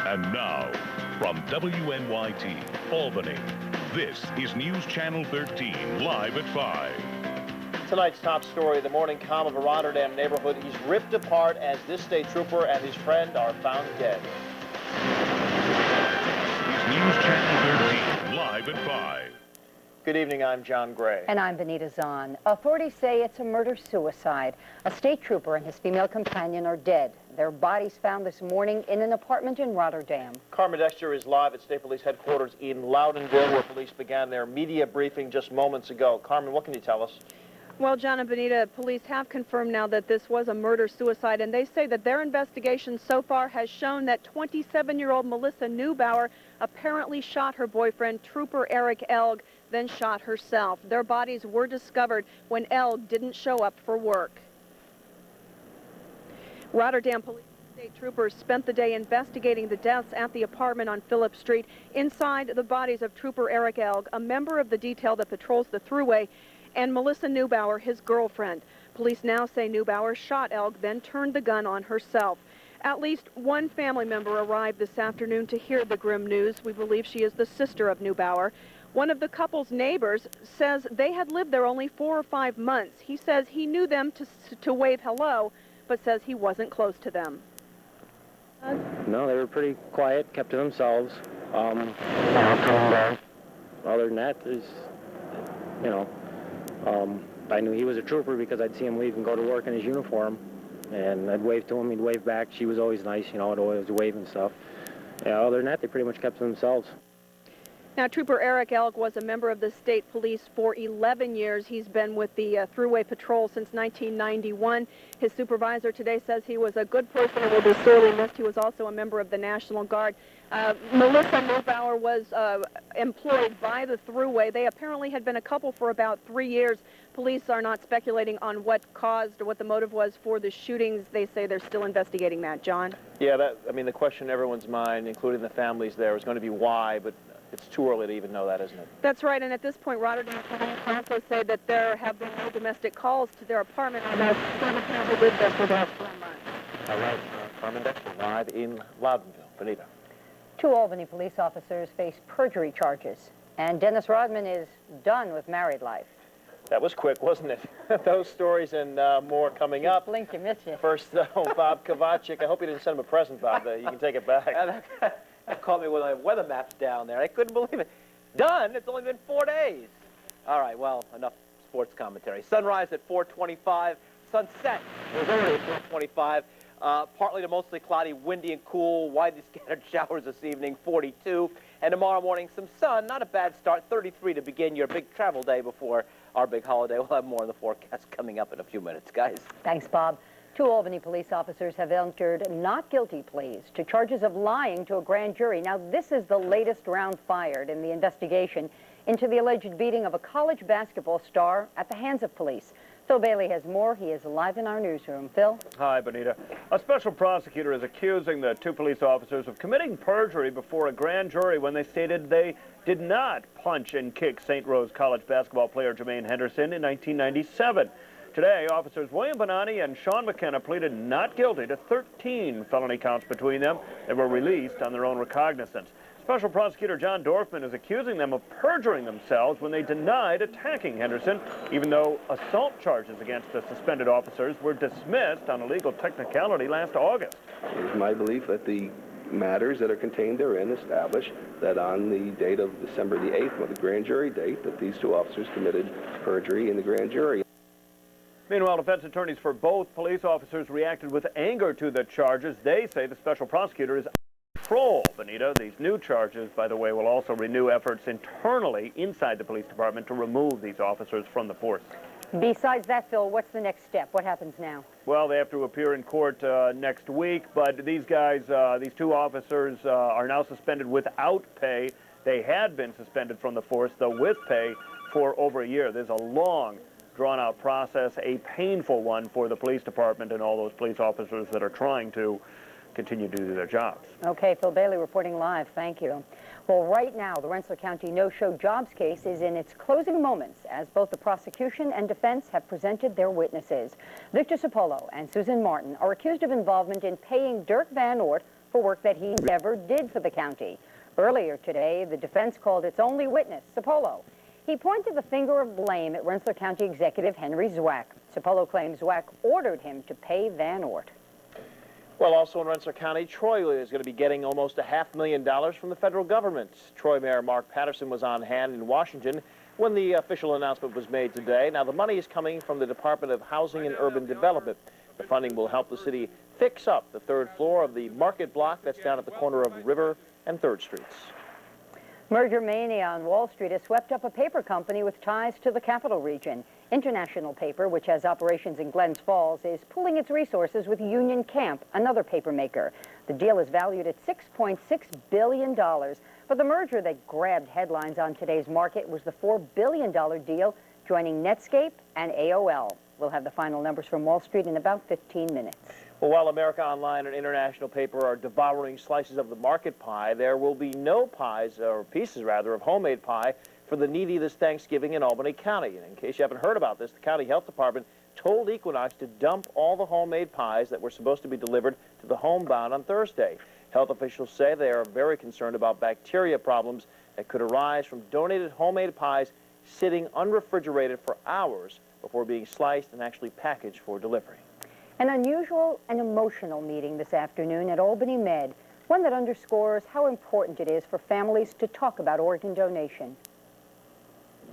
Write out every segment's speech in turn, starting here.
And now, from WNYT, Albany, this is News Channel 13, live at 5. Tonight's top story of the morning, calm of a Rotterdam neighborhood. He's ripped apart as this state trooper and his friend are found dead. It's News Channel 13, live at 5. Good evening, I'm John Gray. And I'm Benita Zahn. Authorities say it's a murder-suicide. A state trooper and his female companion are dead. Their bodies found this morning in an apartment in Rotterdam. Carmen Dexter is live at State Police Headquarters in Loudonville, where police began their media briefing just moments ago. Carmen, what can you tell us? Well, John and Benita, police have confirmed now that this was a murder-suicide, and they say that their investigation so far has shown that 27-year-old Melissa Neubauer apparently shot her boyfriend, Trooper Eric Elg, then shot herself. Their bodies were discovered when Elg didn't show up for work. Rotterdam police state troopers spent the day investigating the deaths at the apartment on Phillip Street. Inside the bodies of Trooper Eric Elg, a member of the detail that patrols the thruway, and Melissa Neubauer, his girlfriend. Police now say Neubauer shot Elg, then turned the gun on herself. At least one family member arrived this afternoon to hear the grim news. We believe she is the sister of Neubauer. One of the couple's neighbors says they had lived there only 4 or 5 months. He says he knew them to wave hello, but says he wasn't close to them. No, they were pretty quiet, kept to themselves. Other than that, there's, I knew he was a trooper because I'd see him leave and go to work in his uniform, and I'd wave to him, he'd wave back. She was always nice, I'd always wave and stuff. Yeah, other than that, they pretty much kept to themselves. Now, Trooper Eric Elg was a member of the state police for 11 years. He's been with the Thruway Patrol since 1991. His supervisor today says he was a good person and will be sorely missed. He was also a member of the National Guard. Melissa Neubauer was employed by the Thruway. They apparently had been a couple for about 3 years. Police are not speculating on what caused or what the motive was for the shootings. They say they're still investigating that. John? Yeah, the question in everyone's mind, including the families there, is going to be why, but it's too early to even know that, isn't it? That's right, and at this point, Rotterdam police also say that there have been no domestic calls to their apartment, and that several people lived there for about 4 months. All right, Carmen Dexter, live in Loudonville. Benita. 2 Albany police officers face perjury charges, and Dennis Rodman is done with married life. That was quick, wasn't it? Those stories and more coming up. Blink, you missed it. First, though, Bob Kovachick. I hope you didn't send him a present, Bob. You can take it back. That caught me with my weather maps down there. I couldn't believe it. Done? It's only been 4 days. All right, well, enough sports commentary. Sunrise at 4:25. Sunset was already at 4:25. Partly to mostly cloudy, windy and cool. Widely scattered showers this evening, 42. And tomorrow morning, some sun. Not a bad start, 33 to begin your big travel day before our big holiday. We'll have more in the forecast coming up in a few minutes, guys. Thanks, Bob. 2 Albany police officers have entered not guilty pleas to charges of lying to a grand jury. Now, this is the latest round fired in the investigation into the alleged beating of a college basketball star at the hands of police. Phil Bailey has more. He is live in our newsroom. Phil? Hi, Benita. A special prosecutor is accusing the 2 police officers of committing perjury before a grand jury when they stated they did not punch and kick St. Rose College basketball player Jermaine Henderson in 1997. Today, officers William Bonani and Sean McKenna pleaded not guilty to 13 felony counts between them. They were released on their own recognizance. Special prosecutor John Dorfman is accusing them of perjuring themselves when they denied attacking Henderson, even though assault charges against the suspended officers were dismissed on a legal technicality last August. It is my belief that the matters that are contained therein establish that on the date of December the 8th, the grand jury date, that these 2 officers committed perjury in the grand jury. Meanwhile, defense attorneys for both police officers reacted with anger to the charges. They say the special prosecutor is out of control. Benita, these new charges, by the way, will also renew efforts internally inside the police department to remove these officers from the force. Besides that, Phil, what's the next step? What happens now? Well, they have to appear in court next week, but these guys, these 2 officers are now suspended without pay. They had been suspended from the force, though with pay, for over a year. There's a long, drawn-out process, a painful one for the police department and all those police officers that are trying to continue to do their jobs. Okay, Phil Bailey reporting live. Thank you. Well, right now, the Rensselaer County no-show jobs case is in its closing moments as both the prosecution and defense have presented their witnesses. Victor Cipollone and Susan Martin are accused of involvement in paying Dirk Van Oort for work that he never did for the county. Earlier today, the defense called its only witness, Sapolo. He pointed the finger of blame at Rensselaer County Executive Henry Zwack. Sapolo claims Zwack ordered him to pay Van Ort. Well, also in Rensselaer County, Troy is going to be getting almost $500,000 from the federal government. Troy Mayor Mark Patterson was on hand in Washington when the official announcement was made today. Now, the money is coming from the Department of Housing and Urban Development. The funding will help the city fix up the third floor of the market block that's down at the corner of River and 3rd Streets. Merger mania on Wall Street has swept up a paper company with ties to the capital region. International Paper, which has operations in Glens Falls, is pooling its resources with Union Camp, another paper maker. The deal is valued at $6.6 billion. But the merger that grabbed headlines on today's market was the $4 billion deal joining Netscape and AOL. We'll have the final numbers from Wall Street in about 15 minutes. Well, while America Online and International Paper are devouring slices of the market pie, there will be no pies, or pieces rather, of homemade pie for the needy this Thanksgiving in Albany County. And in case you haven't heard about this, the County Health Department told Equinox to dump all the homemade pies that were supposed to be delivered to the homebound on Thursday. Health officials say they are very concerned about bacteria problems that could arise from donated homemade pies sitting unrefrigerated for hours before being sliced and actually packaged for delivery. An unusual and emotional meeting this afternoon at Albany Med, one that underscores how important it is for families to talk about organ donation.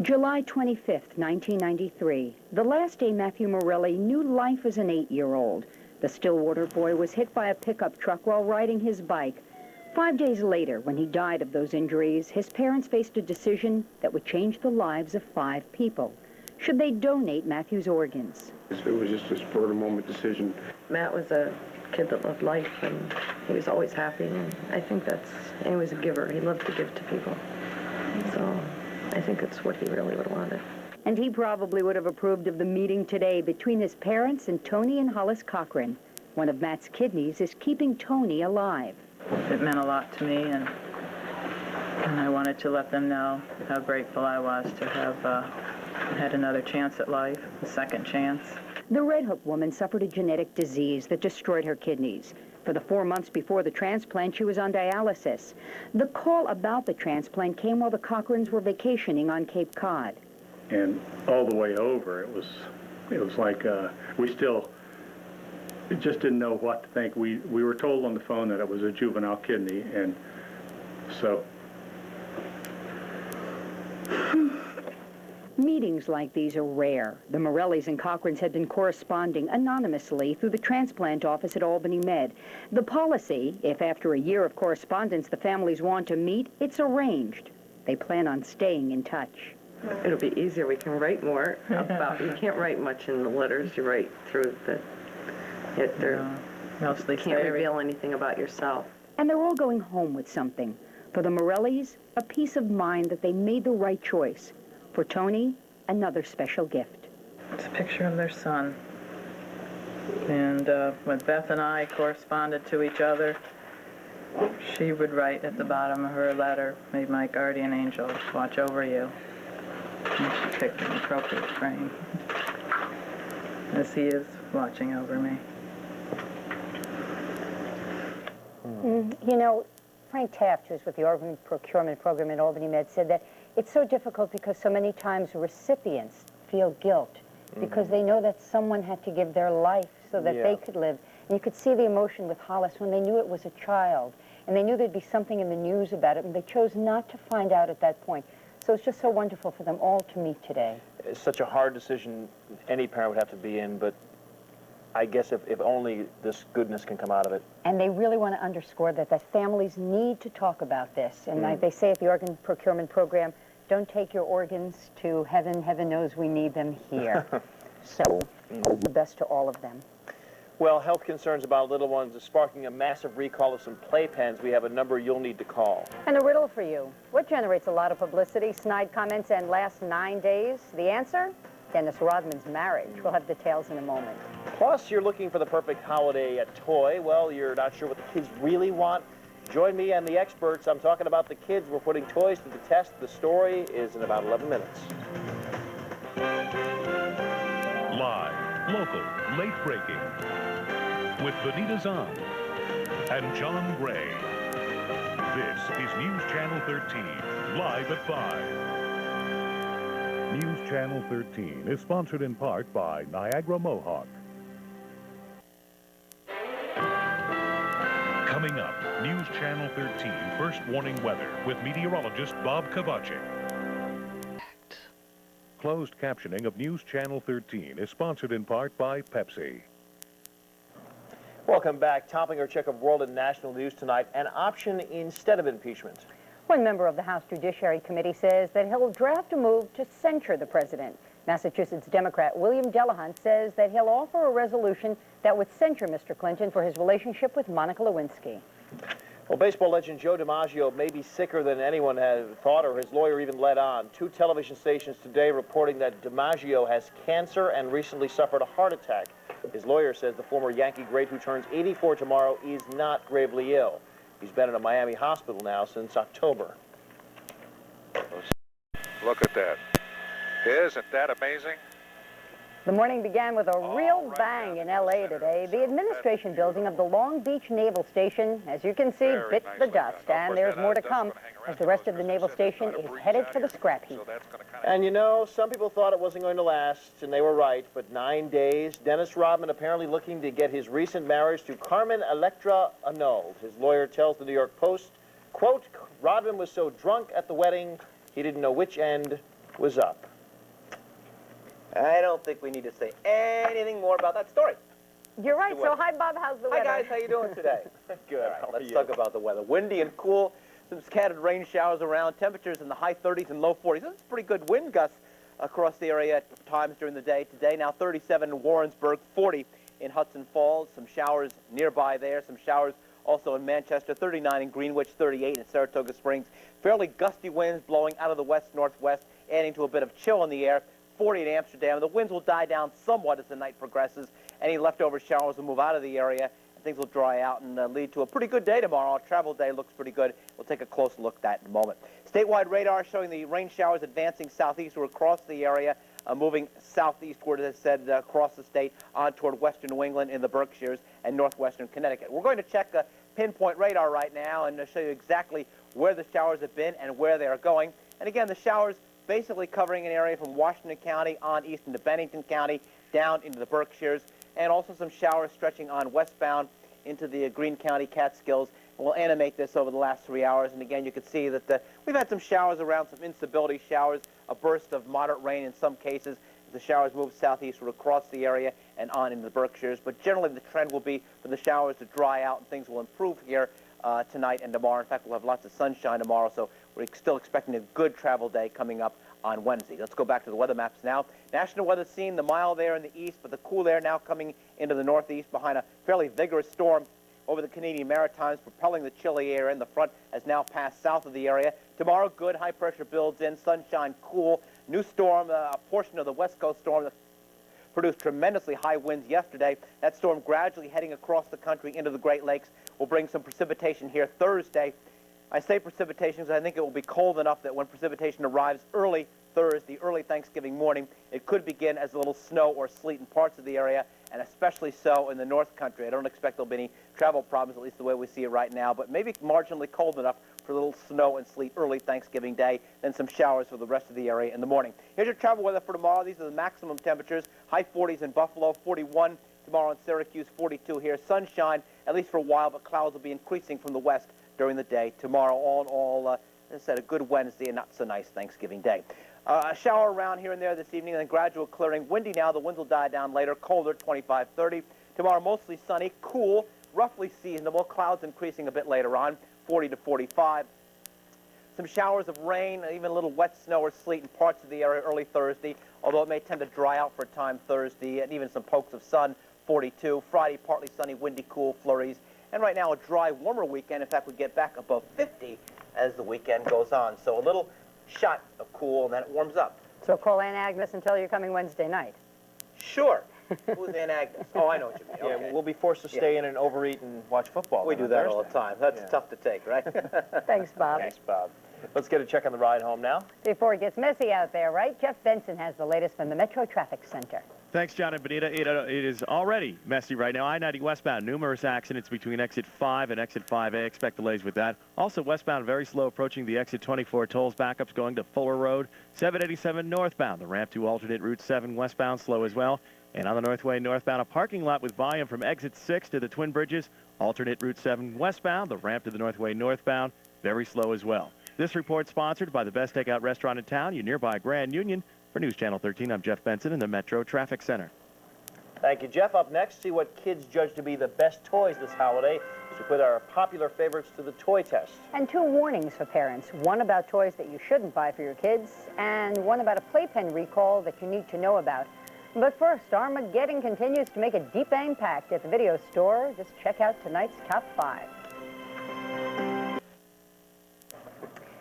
July 25th, 1993, the last day Matthew Morelli knew life as an 8-year-old. The Stillwater boy was hit by a pickup truck while riding his bike. 5 days later, when he died of those injuries, his parents faced a decision that would change the lives of 5 people. Should they donate Matthew's organs? It was just a spur-of-the-moment decision. Matt was a kid that loved life, and he was always happy, and I think and he was a giver. He loved to give to people. So I think it's what he really would have wanted. And he probably would have approved of the meeting today between his parents and Tony and Hollis Cochran. One of Matt's kidneys is keeping Tony alive. It meant a lot to me, and I wanted to let them know how grateful I was to have had another chance at life, a second chance. The Red Hook woman suffered a genetic disease that destroyed her kidneys. For the 4 months before the transplant, she was on dialysis. The call about the transplant came while the Cochrans were vacationing on Cape Cod. And all the way over, it was like we still just didn't know what to think. We were told on the phone that it was a juvenile kidney, and so. Meetings like these are rare. The Morellis and Cochrans had been corresponding anonymously through the transplant office at Albany Med. The policy, if after a year of correspondence the families want to meet, it's arranged. They plan on staying in touch. It'll be easier. We can write more about. You can't write much in the letters. You write through Mostly you can't reveal anything about yourself. And they're all going home with something. For the Morellis, a peace of mind that they made the right choice. For Tony, another special gift. It's a picture of their son. And when Beth and I corresponded to each other, she would write at the bottom of her letter, "May my guardian angel watch over you." And she picked an appropriate frame, as he is watching over me. You know, Frank Taft, who's with the Organ Procurement Program at Albany Med, said that it's so difficult because so many times recipients feel guilt because they know that someone had to give their life so that they could live. And you could see the emotion with Hollis when they knew it was a child, and they knew there'd be something in the news about it, and they chose not to find out at that point. So it's just so wonderful for them all to meet today. It's such a hard decision any parent would have to be in, but I guess if only this goodness can come out of it. And they really want to underscore that families need to talk about this. And like they say at the Organ Procurement Program, don't take your organs to heaven. Heaven knows we need them here. So, all the best to all of them. Well, health concerns about little ones is sparking a massive recall of some playpens. We have a number you'll need to call. And a riddle for you. What generates a lot of publicity, snide comments, and lasts 9 days? The answer? Dennis Rodman's marriage. We'll have details in a moment. Plus, you're looking for the perfect holiday toy. Well, you're not sure what the kids really want. Join me and the experts. I'm talking about the kids. We're putting toys to the test. The story is in about 11 minutes. Live, local, late breaking. With Benita Zahn, and John Gray. This is News Channel 13, live at 5. News Channel 13 is sponsored in part by Niagara Mohawk. Coming up, News Channel 13 First Warning Weather with meteorologist Bob Kovachick. Closed captioning of News Channel 13 is sponsored in part by Pepsi. Welcome back. Topping our check of world and national news tonight, an option instead of impeachment. One member of the House Judiciary Committee says that he'll draft a move to censure the president. Massachusetts Democrat William Delahunt says that he'll offer a resolution that would censure Mr. Clinton for his relationship with Monica Lewinsky. Well, baseball legend Joe DiMaggio may be sicker than anyone had thought or his lawyer even let on. 2 television stations today reporting that DiMaggio has cancer and recently suffered a heart attack. His lawyer says the former Yankee great, who turns 84 tomorrow, is not gravely ill. He's been in a Miami hospital now since October. Look at that. Isn't that amazing? The morning began with a real bang in L.A. today. The administration building of the Long Beach Naval Station, as you can see, bit the dust. And there's more to come as the rest of the naval station is headed for the scrap heap. And you know, some people thought it wasn't going to last, and they were right. But 9 days, Dennis Rodman apparently looking to get his recent marriage to Carmen Electra annulled. His lawyer tells the New York Post, quote, Rodman was so drunk at the wedding, he didn't know which end was up. I don't think we need to say anything more about that story. You're right. So hi, Bob. How's the weather? Hi, guys. How you doing today? Good. All right, let's talk about the weather. Windy and cool. Some scattered rain showers around. Temperatures in the high 30s and low 40s. That's pretty good wind gusts across the area at times during the day. Today, now 37 in Warrensburg, 40 in Hudson Falls. Some showers nearby there. Some showers also in Manchester, 39 in Greenwich, 38 in Saratoga Springs. Fairly gusty winds blowing out of the west-northwest, adding to a bit of chill in the air. 40 at Amsterdam. The winds will die down somewhat as the night progresses. Any leftover showers will move out of the area, and things will dry out and lead to a pretty good day tomorrow. Our travel day looks pretty good. We'll take a close look at that in a moment. Statewide radar showing the rain showers advancing southeastward across the area, moving southeastward, as I said, across the state on toward western New England in the Berkshires and northwestern Connecticut. We're going to check pinpoint radar right now and show you exactly where the showers have been and where they are going. And again, the showers basically covering an area from Washington County on east into Bennington County, down into the Berkshires, and also some showers stretching on westbound into the Greene County Catskills. And we'll animate this over the last 3 hours. And again, you can see that we've had some showers around, some instability showers, a burst of moderate rain in some cases. The showers move southeastward across the area and on into the Berkshires. But generally, the trend will be for the showers to dry out and things will improve here tonight and tomorrow. In fact, we'll have lots of sunshine tomorrow, so we're still expecting a good travel day coming up on Wednesday. Let's go back to the weather maps now. National weather scene, the mild air in the east, but the cool air now coming into the northeast behind a fairly vigorous storm over the Canadian Maritimes, propelling the chilly air in. The front has now passed south of the area. Tomorrow, good high pressure builds in, sunshine, cool. New storm, a portion of the west coast storm that produced tremendously high winds yesterday. That storm gradually heading across the country into the Great Lakes will bring some precipitation here Thursday. I say precipitation because I think it will be cold enough that when precipitation arrives early Thursday, early Thanksgiving morning, it could begin as a little snow or sleet in parts of the area, and especially so in the North Country. I don't expect there'll be any travel problems, at least the way we see it right now, but maybe marginally cold enough for a little snow and sleet early Thanksgiving Day, then some showers for the rest of the area in the morning. Here's your travel weather for tomorrow. These are the maximum temperatures. High 40s in Buffalo, 41 tomorrow in Syracuse, 42 here. Sunshine, at least for a while, but clouds will be increasing from the west during the day. Tomorrow, all in all, as I said, a good Wednesday and not so nice Thanksgiving Day. A shower around here and there this evening, and then gradual clearing. Windy now, the winds will die down later. Colder, 25, 30. Tomorrow, mostly sunny, cool, roughly seasonable. Clouds increasing a bit later on, 40 to 45. Some showers of rain, even a little wet snow or sleet in parts of the area early Thursday, although it may tend to dry out for a time Thursday, and even some pokes of sun, 42. Friday, partly sunny, windy, cool, flurries. And right now, a dry, warmer weekend. In fact, we get back above 50 as the weekend goes on. So a little shot of cool, and then it warms up. So call Aunt Agnes and tell her you're coming Wednesday night. Sure. Who's Aunt Agnes? Oh, I know what you mean. Yeah, okay. we'll be forced to stay in and overeat and watch football. We do that all the time. That's tough to take, right? Thanks, Bob. Thanks, Bob. Let's get a check on the ride home now. Before it gets messy out there, right? Jeff Benson has the latest from the Metro Traffic Center. Thanks, John and Benita. It is already messy right now. I-90 westbound, numerous accidents between exit 5 and exit 5A. Expect delays with that. Also westbound, very slow approaching the exit 24 tolls. Backups going to Fuller Road. 787 northbound, the ramp to alternate Route 7 westbound, slow as well. And on the Northway northbound, a parking lot with volume from exit 6 to the Twin Bridges. Alternate Route 7 westbound, the ramp to the Northway northbound, very slow as well. This report sponsored by the best takeout restaurant in town, your nearby Grand Union. For News Channel 13, I'm Jeff Benson in the Metro Traffic Center. Thank you, Jeff. Up next, see what kids judge to be the best toys this holiday as we put our popular favorites to the toy test. And 2 warnings for parents. One about toys that you shouldn't buy for your kids, and one about a playpen recall that you need to know about. But first, Armageddon continues to make a deep impact at the video store. Just check out tonight's Top 5.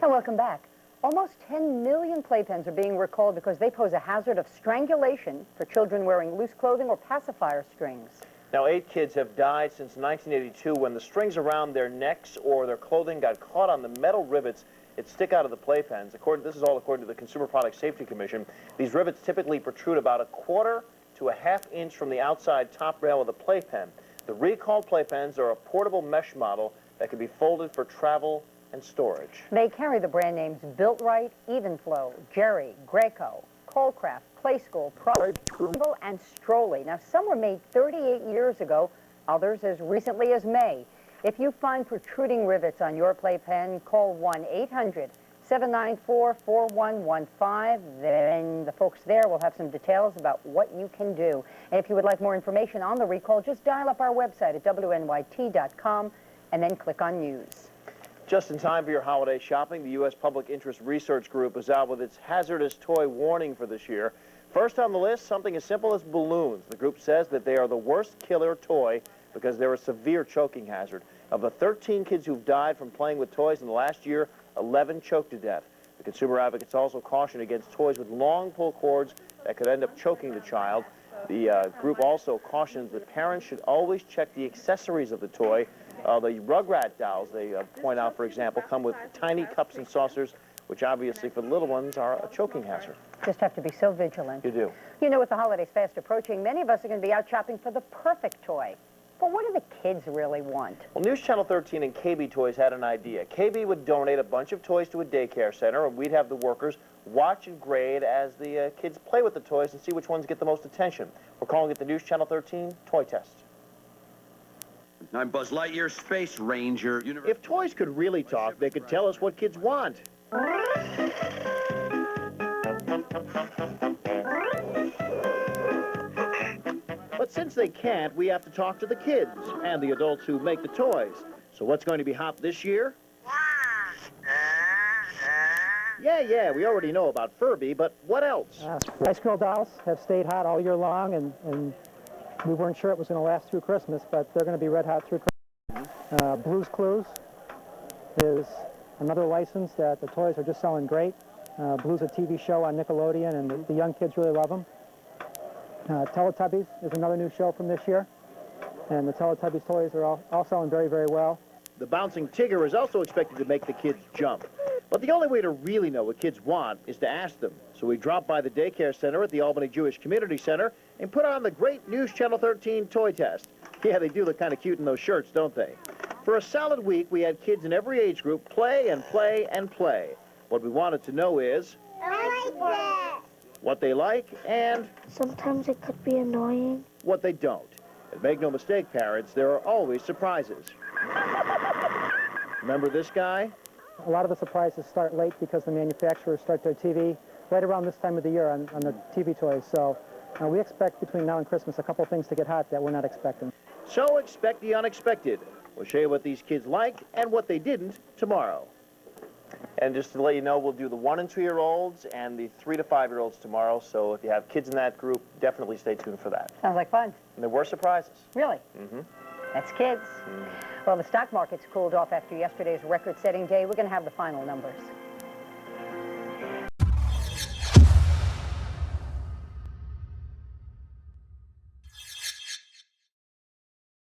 And welcome back. Almost 10 million playpens are being recalled because they pose a hazard of strangulation for children wearing loose clothing or pacifier strings. Now, 8 kids have died since 1982 when the strings around their necks or their clothing got caught on the metal rivets that stick out of the playpens. This is all according to the Consumer Product Safety Commission. These rivets typically protrude about 1/4 to 1/2 inch from the outside top rail of the playpen. The recalled playpens are a portable mesh model that can be folded for travel and storage. They carry the brand names Built Right, Evenflow, Jerry, Graco, Colecraft, Play School, Pro, and Stroley. Now, some were made 38 years ago, others as recently as May. If you find protruding rivets on your playpen, call 1-800-794-4115. Then the folks there will have some details about what you can do. And if you would like more information on the recall, just dial up our website at WNYT.com and then click on News. Just in time for your holiday shopping, the U.S. Public Interest Research Group is out with its hazardous toy warning for this year. First on the list, something as simple as balloons. The group says that they are the worst killer toy because they're a severe choking hazard. Of the 13 kids who've died from playing with toys in the last year, 11 choked to death. The consumer advocates also caution against toys with long pull cords that could end up choking the child. The group also cautions that parents should always check the accessories of the toy. The Rugrat dolls, they point out, for example, come with tiny cups and saucers, which obviously for the little ones are a choking hazard. Just have to be so vigilant. You do. You know, with the holidays fast approaching, many of us are going to be out shopping for the perfect toy. But what do the kids really want? Well, News Channel 13 and KB Toys had an idea. KB would donate a bunch of toys to a daycare center, and we'd have the workers watch and grade as the kids play with the toys and see which ones get the most attention. We're calling it the News Channel 13 Toy Test. I'm Buzz Lightyear, Space Ranger. If toys could really talk, they could tell us what kids want. But since they can't, we have to talk to the kids and the adults who make the toys. So what's going to be hot this year? Yeah, we already know about Furby, but what else? Ice Girl dolls have stayed hot all year long, and we weren't sure it was going to last through Christmas, but they're going to be red hot through Christmas. Blue's Clues is another license that the toys are just selling great. Blue's a TV show on Nickelodeon, and the young kids really love them. Teletubbies is another new show from this year, and the Teletubbies toys are all selling very, very well. The bouncing Tigger is also expected to make the kids jump. But the only way to really know what kids want is to ask them. So we dropped by the daycare center at the Albany Jewish Community Center and put on the great News Channel 13 toy test. Yeah, they do look kind of cute in those shirts, don't they? For a solid week, we had kids in every age group play and play and play. What we wanted to know is what they like and sometimes it could be annoying. What they don't. And make no mistake, parents, there are always surprises. Remember this guy? A lot of the surprises start late because the manufacturers start their TV right around this time of the year on the TV toys. So we expect between now and Christmas a couple things to get hot that we're not expecting. So expect the unexpected. We'll show you what these kids like and what they didn't tomorrow. And just to let you know, we'll do the 1- and 2-year-olds and the 3- to 5-year-olds tomorrow. So if you have kids in that group, definitely stay tuned for that. Sounds like fun. And there were surprises. Really? Mm-hmm. That's kids. Well, the stock market's cooled off after yesterday's record-setting day. We're going to have the final numbers.